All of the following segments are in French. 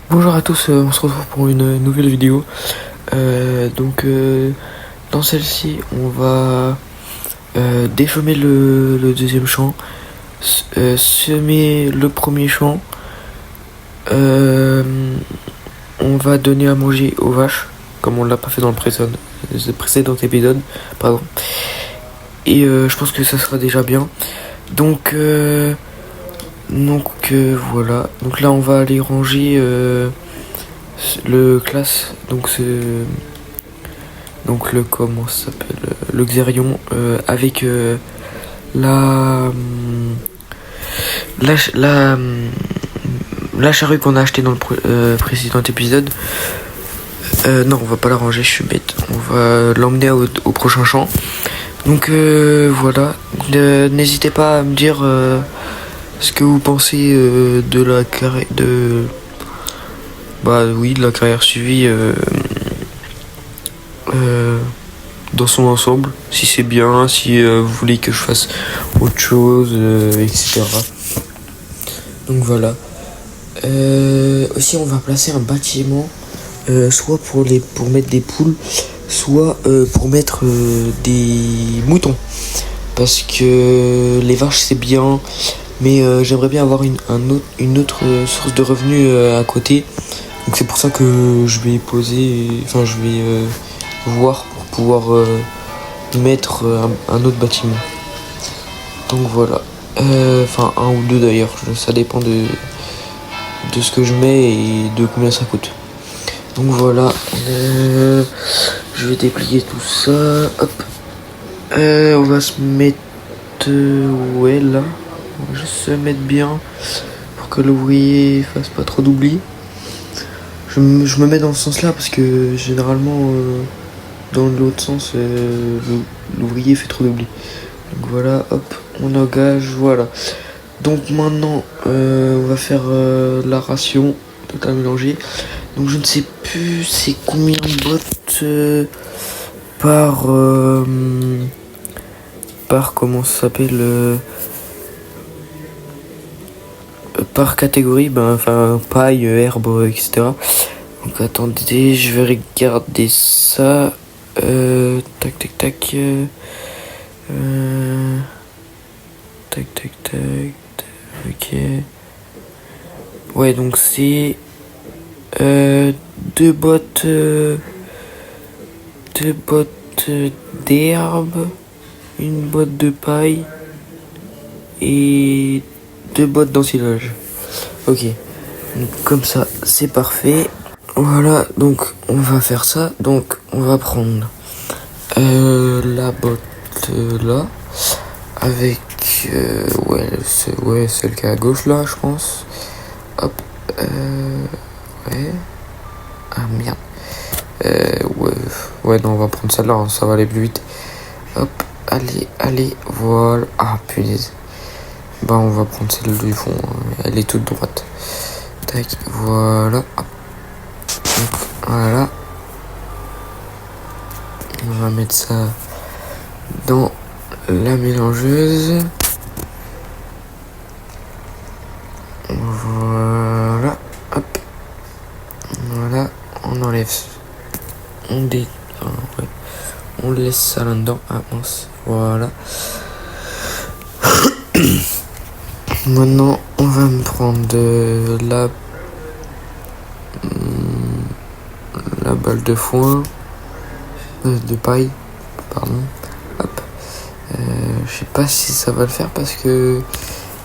Bonjour à tous, on se retrouve pour une nouvelle vidéo. Dans celle-ci, on va déchaumer le deuxième champ, semer le premier champ. On va donner à manger aux vaches, comme on l'a pas fait dans le précédent épisode, pardon. Et je pense que ça sera déjà bien. Voilà. Donc là, on va aller ranger le classe. Donc le comment ça s'appelle le Xerion avec la, la, la charrue qu'on a achetée dans le précédent épisode. Non, on va pas la ranger, je suis bête. On va l'emmener au prochain champ. Donc voilà. N'hésitez pas à me dire ce que vous pensez de la carrière de la carrière suivie dans son ensemble, si c'est bien, si vous voulez que je fasse autre chose, etc. Donc voilà. Aussi on va placer un bâtiment, soit pour mettre des poules, soit pour mettre des moutons. Parce que les vaches c'est bien, mais j'aimerais bien avoir une autre source de revenus à côté. Donc c'est pour ça que je vais voir pour pouvoir mettre un autre bâtiment. Donc voilà. Enfin un ou deux d'ailleurs, ça dépend de ce que je mets et de combien ça coûte. Donc voilà. Je vais déplier tout ça. Hop. On va se mettre là. On va juste se mettre bien pour que l'ouvrier fasse pas trop d'oubli. Je me mets dans ce sens là parce que généralement dans l'autre sens l'ouvrier fait trop d'oubli. Donc voilà, hop, on engage, voilà. Donc maintenant on va faire la ration totale mélangée. Donc je ne sais plus c'est combien de bottes par comment ça s'appelle par catégorie, enfin paille, herbe, etc. Donc attendez, je vais regarder ça. Tac tac tac. Tac tac tac. Ok. Ouais, donc c'est deux bottes d'herbe, une botte de paille et deux bottes d'ensilage. Ok. Donc comme ça, c'est parfait. Voilà, donc on va faire ça. Donc on va prendre la botte là avec celle qui est à gauche là, je pense. Hop, ouais. Ah merde. Ouais, non, on va prendre celle-là, hein, ça va aller plus vite. Hop, allez, voilà. Ah punaise. On va prendre celle du fond, hein. Elle est toute droite. Tac, voilà. Hop. Donc, voilà. On va mettre ça dans la mélangeuse. Voilà. Hop. Voilà. On enlève. On laisse ça là-dedans. Ah mince. Voilà. Maintenant, on va me prendre la balle de foin, de paille, pardon. Hop. Je sais pas si ça va le faire parce que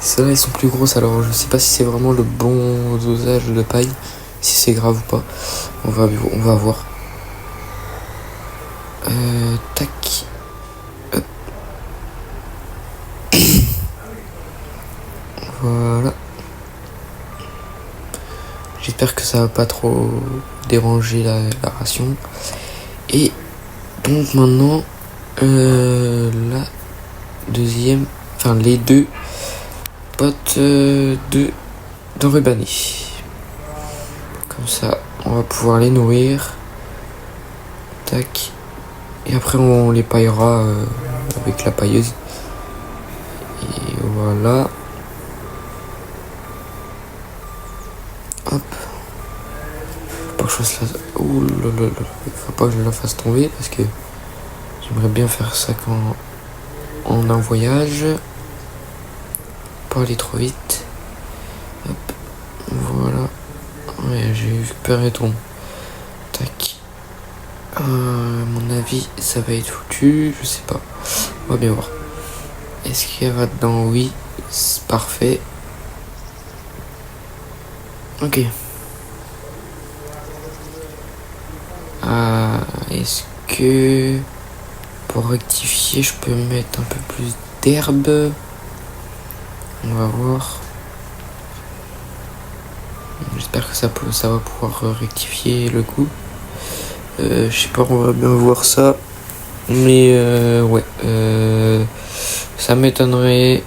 ceux-là ils sont plus grosses, alors je sais pas si c'est vraiment le bon dosage de paille, si c'est grave ou pas. On va voir. Tac. Hop. Voilà. J'espère que ça va pas trop déranger la ration. Et donc maintenant la deuxième, enfin les deux bottes d'enrubané. Comme ça, on va pouvoir les nourrir. Tac. Et après, on les paillera avec la pailleuse. Et voilà. Hop. Faut pas que je fasse la... Ouh là là là. Faut pas que je la fasse tomber parce que j'aimerais bien faire ça quand on est en voyage. Pas aller trop vite. Hop. Voilà. Ouais, j'ai eu peur et tombe. Tac. À mon avis, ça va être foutu. Je sais pas. On va bien voir. Est-ce qu'il y a dedans? Oui. C'est parfait. Ok. Est-ce que pour rectifier, je peux mettre un peu plus d'herbe? On va voir. J'espère que ça va pouvoir rectifier le coup. Je sais pas, on va bien voir ça. Mais ouais. Ça m'étonnerait.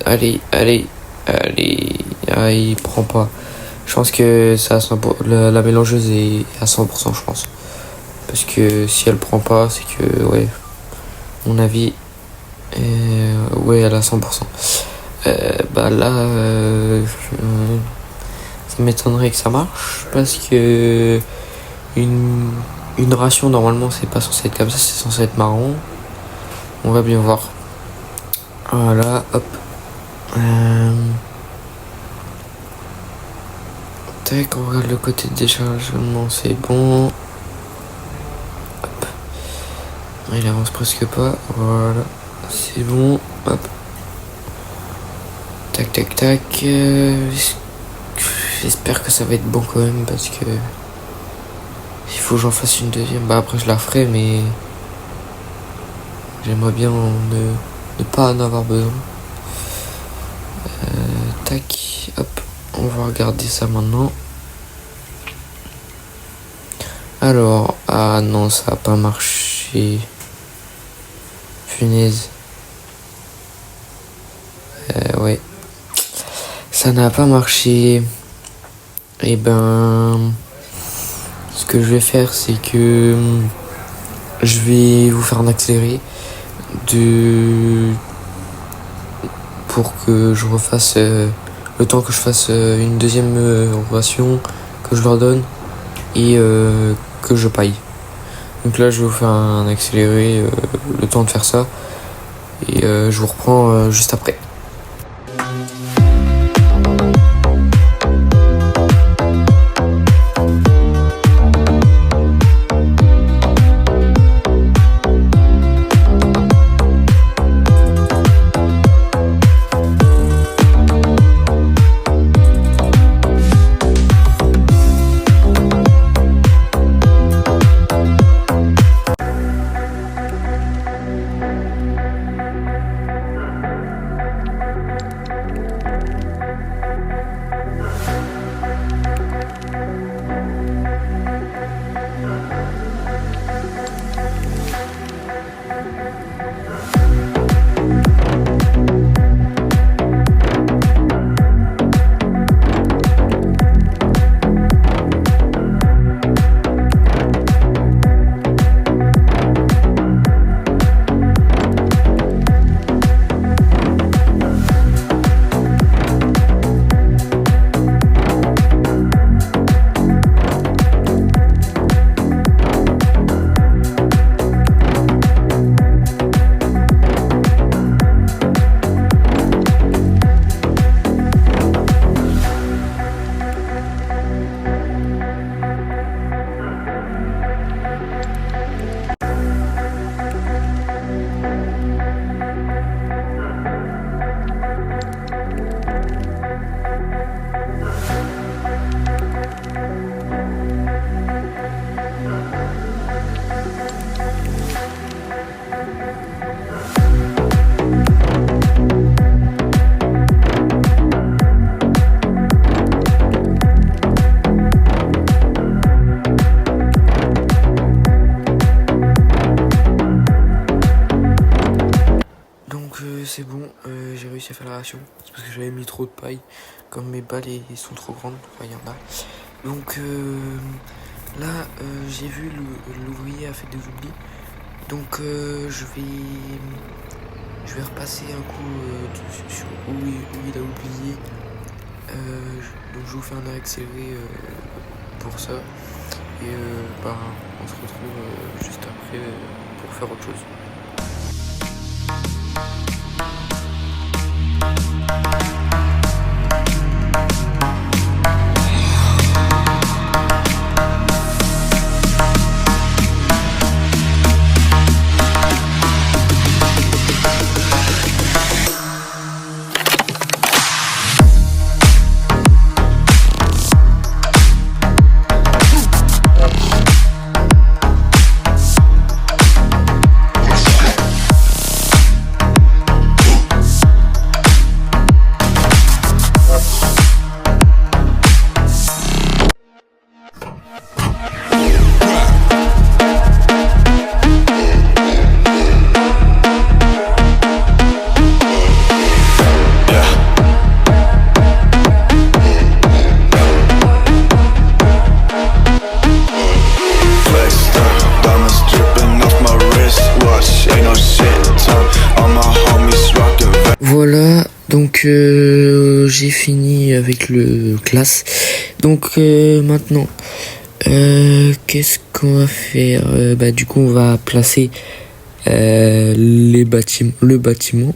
Allez. Ah, il prend pas. Je pense que la mélangeuse est à 100%, je pense. Parce que si elle prend pas, c'est que, ouais, mon avis, ouais, elle est à 100%. Bah là, ça m'étonnerait que ça marche. Parce que une ration, normalement, c'est pas censé être comme ça, c'est censé être marron. On va bien voir. Voilà, hop. Tac, on regarde le côté de déchargement, c'est bon. Hop. Il avance presque pas. Voilà, c'est bon. Hop. Tac. J'espère que ça va être bon quand même parce que il faut que j'en fasse une deuxième. Bah après je la ferai, mais j'aimerais bien ne pas en avoir besoin. Tac, hop. On va regarder ça maintenant. Alors, ah non, ça a pas marché. Punaise. Ouais. Ça n'a pas marché. Et ben, ce que je vais faire, c'est que je vais vous faire un accéléré pour que je refasse le temps que je fasse une deuxième ration, que je leur donne et que je paille. Donc là je vais vous faire un accéléré, le temps de faire ça, et je vous reprends juste après. C'est bon, j'ai réussi à faire la ration. C'est parce que j'avais mis trop de paille. Comme mes balles sont trop grandes, enfin il y en a. Donc là, j'ai vu l'ouvrier a fait des oublis. Donc je vais repasser un coup sur où il a oublié. Donc je vous fais un accéléré pour ça. Et bah, on se retrouve juste après pour faire autre chose. Voilà, donc j'ai fini avec le classe. Donc maintenant, qu'est-ce qu'on va faire? Bah du coup on va placer le bâtiment.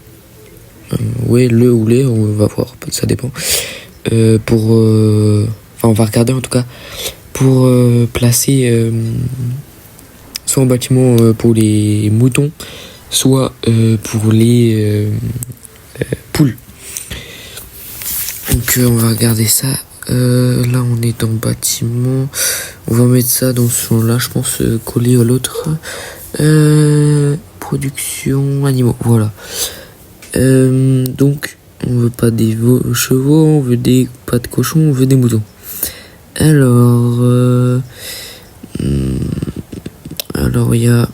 Ouais, le ou les, on va voir, ça dépend. Enfin on va regarder en tout cas pour placer soit un bâtiment pour les moutons, soit pour les poules. Donc on va regarder ça. Là on est dans le bâtiment. On va mettre ça dans ce là, je pense, collé à l'autre. Production animaux, voilà. Donc on veut pas des chevaux, on veut pas de cochons, on veut des moutons. Alors il y a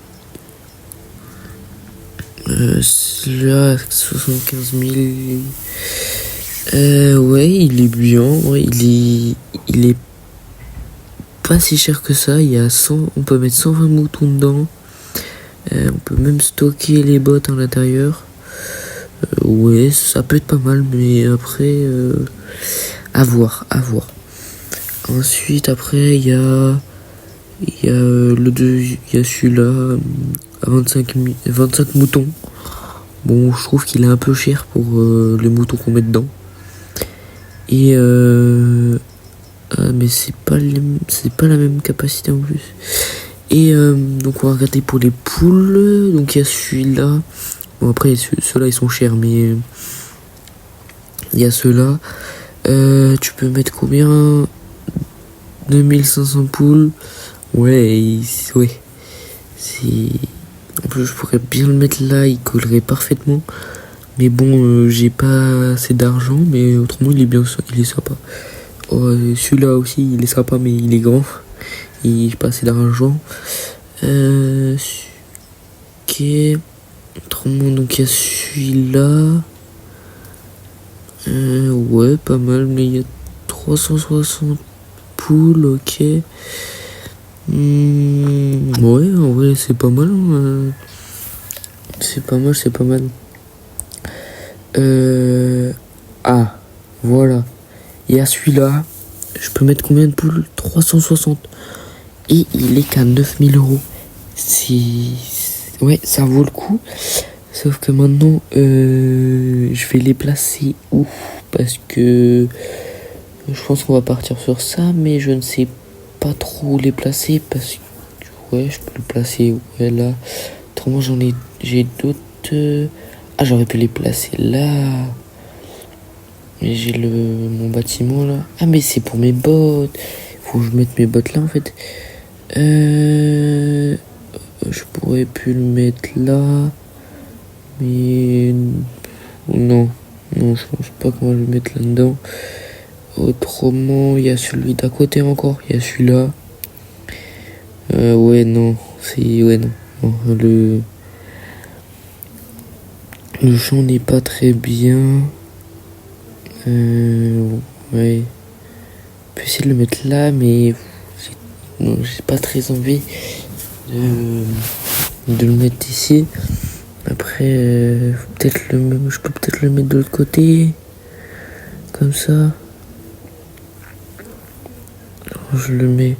celui-là, 75 000. Ouais, il est bien. Ouais, il est pas si cher que ça. Il y a 100, on peut mettre 120 moutons dedans. On peut même stocker les bottes à l'intérieur. Ouais, ça peut être pas mal, mais après, à voir. Ensuite, après, il y a celui-là à 25 moutons. Bon, je trouve qu'il est un peu cher pour les moutons qu'on met dedans. Et mais c'est pas la même capacité en plus. Et donc on va regarder pour les poules. Donc il y a celui-là. Bon, après ceux-là ils sont chers, mais il y a ceux-là. Tu peux mettre combien? 2500 poules. Ouais. En plus, je pourrais bien le mettre là, il collerait parfaitement. Mais bon, j'ai pas assez d'argent, mais autrement, il est sympa. Oh, celui-là aussi, il est sympa, mais il est grand. Et j'ai pas assez d'argent. Ok. Autrement, donc il y a celui-là. Ouais, pas mal, mais il y a 360 poules, ok. Ouais, en vrai, c'est pas mal. C'est pas mal. Ah, voilà. Il y a celui-là. Je peux mettre combien de poules? 360. Et il est qu'à 9000 €. Ouais, ça vaut le coup. Sauf que maintenant, je vais les placer où? Parce que je pense qu'on va partir sur ça, mais je ne sais pas trop où les placer parce que ouais, je peux le placer là. Autrement, j'ai d'autres. Ah, j'aurais pu les placer là. Mais j'ai mon bâtiment là. Ah, mais c'est pour mes bottes. Faut que je mette mes bottes là en fait. Je pourrais plus le mettre là. Mais non, je pense pas qu'on va le mettre là-dedans. Autrement, il y a celui d'à côté encore. Il y a celui-là. Ouais, non. Non, le champ n'est pas très bien. Ouais. On peut essayer de le mettre là, mais j'ai pas très envie de le mettre ici. Après, je peux peut-être le mettre de l'autre côté. Comme ça. je le mets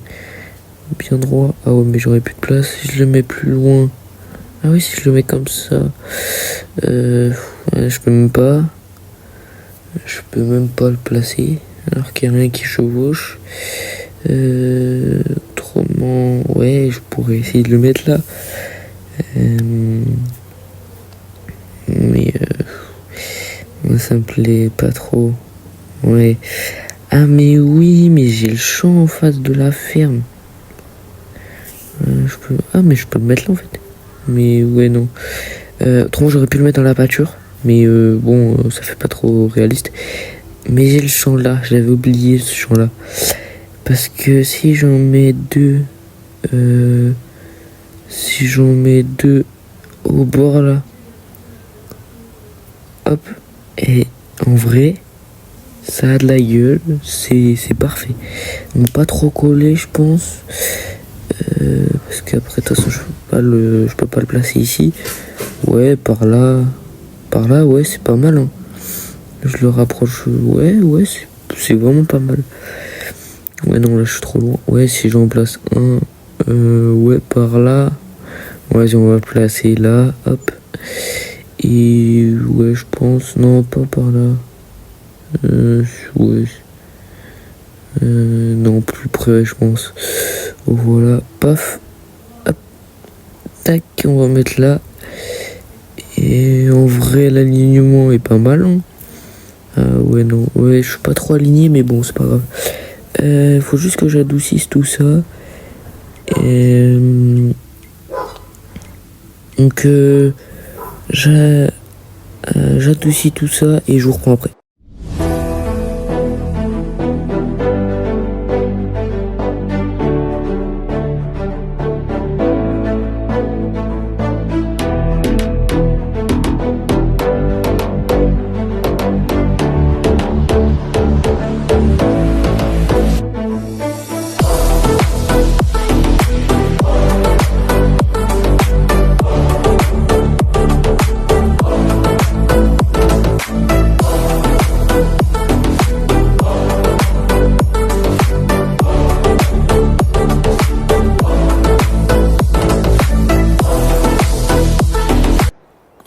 bien droit. Ah ouais, mais j'aurais plus de place. Si je le mets plus loin. Ah oui, si je le mets comme ça. Ouais, je peux même pas. Je peux même pas le placer. Alors qu'il n'y a rien qui chevauche. Autrement, ouais, je pourrais essayer de le mettre là. Mais moi, ça me plaît pas trop. Ouais. Ah mais oui, mais j'ai le champ en face de la ferme. Ah mais je peux le mettre là en fait. Mais ouais non. Autrement j'aurais pu le mettre dans la pâture. Mais bon, ça fait pas trop réaliste. Mais j'ai le champ là, je l'avais oublié ce champ là. Parce que si j'en mets deux... si j'en mets deux au bord là... Hop. Et en vrai... Ça a de la gueule, c'est parfait. Donc pas trop collé je pense. Parce qu'après de toute façon je peux pas le placer ici. Ouais, par là, ouais, c'est pas mal. Hein. Je le rapproche, ouais, c'est vraiment pas mal. Ouais, non, là je suis trop loin. Ouais, si j'en place un, ouais, par là. Ouais, on va le placer là, hop. Et ouais, je pense, non, pas par là. Ouais. Non, plus près, je pense. Voilà, paf. Hop. Tac, on va mettre là. Et en vrai, l'alignement est pas mal. Hein. Ah ouais, non. Ouais, je suis pas trop aligné, mais bon, c'est pas grave. Faut juste que j'adoucisse tout ça. Donc, j'adoucis tout ça et je vous reprends après.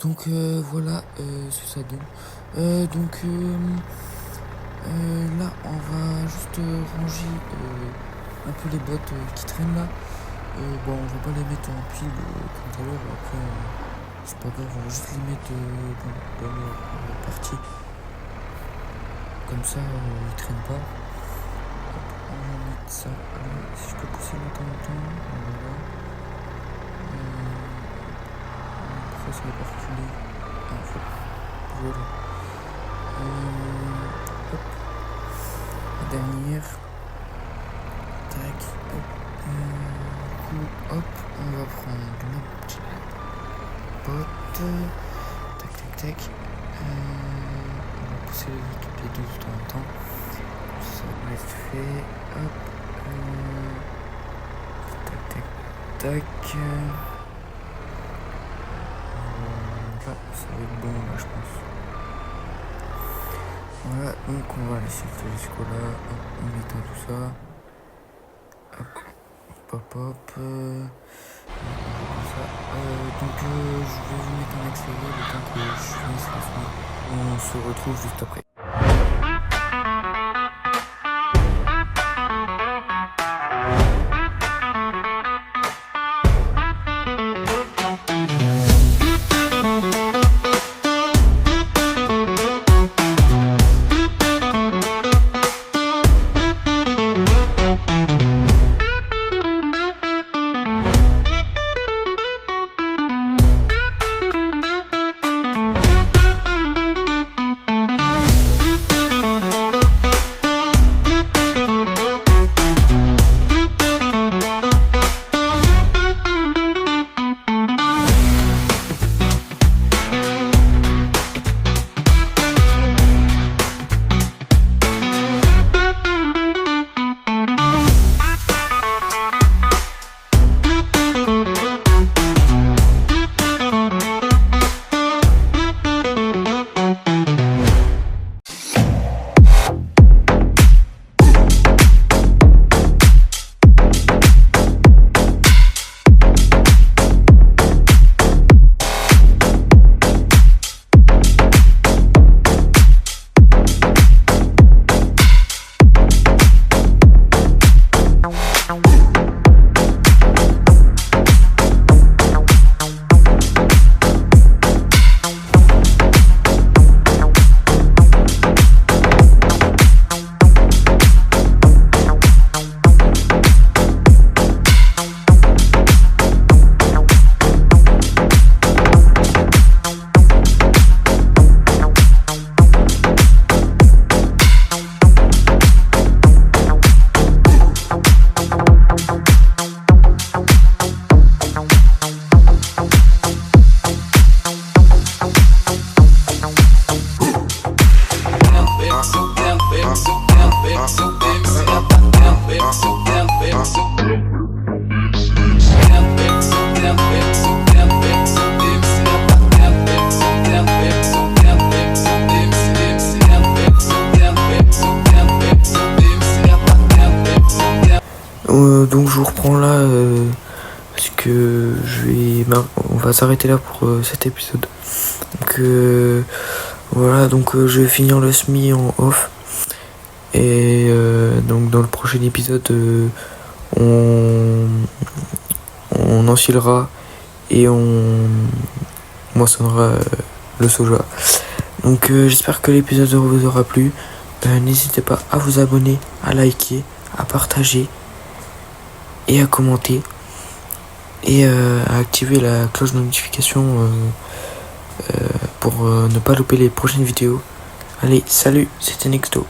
Donc voilà ce que ça donne. Là on va juste ranger un peu les bottes qui traînent là. Bon, on va pas les mettre en pile comme tout à l'heure. Après c'est pas grave, on va juste les mettre dans leur partie. Comme ça ils traînent pas. Hop, on va mettre ça. Si je peux pousser de temps en temps. Voilà. Après ça va pas reculer. Voilà. Hop. La dernière. Tac. Hop. Hop. On va prendre notre petite botte. Tac, tac, tac. On va pousser toutes les deux de temps en temps. Ça va être fait. Hop. Tac, tac, tac. Là, ça va être bon là je pense. Voilà, donc on va laisser jusqu'au là, hop, on éteint tout ça. Hop, hop, hop. Ça. Donc je vais vous mettre en accéléré le temps que je finisse la fin. On se retrouve juste après. Donc je vous reprends là parce que on va s'arrêter là pour cet épisode. Donc voilà, donc je vais finir le SMI en off. Et donc dans le prochain épisode, on ensilera et on moissonnera le soja. Donc j'espère que l'épisode vous aura plu. N'hésitez pas à vous abonner, à liker, à partager et à commenter et à activer la cloche de notification pour ne pas louper les prochaines vidéos. Allez, salut, c'était Nexto.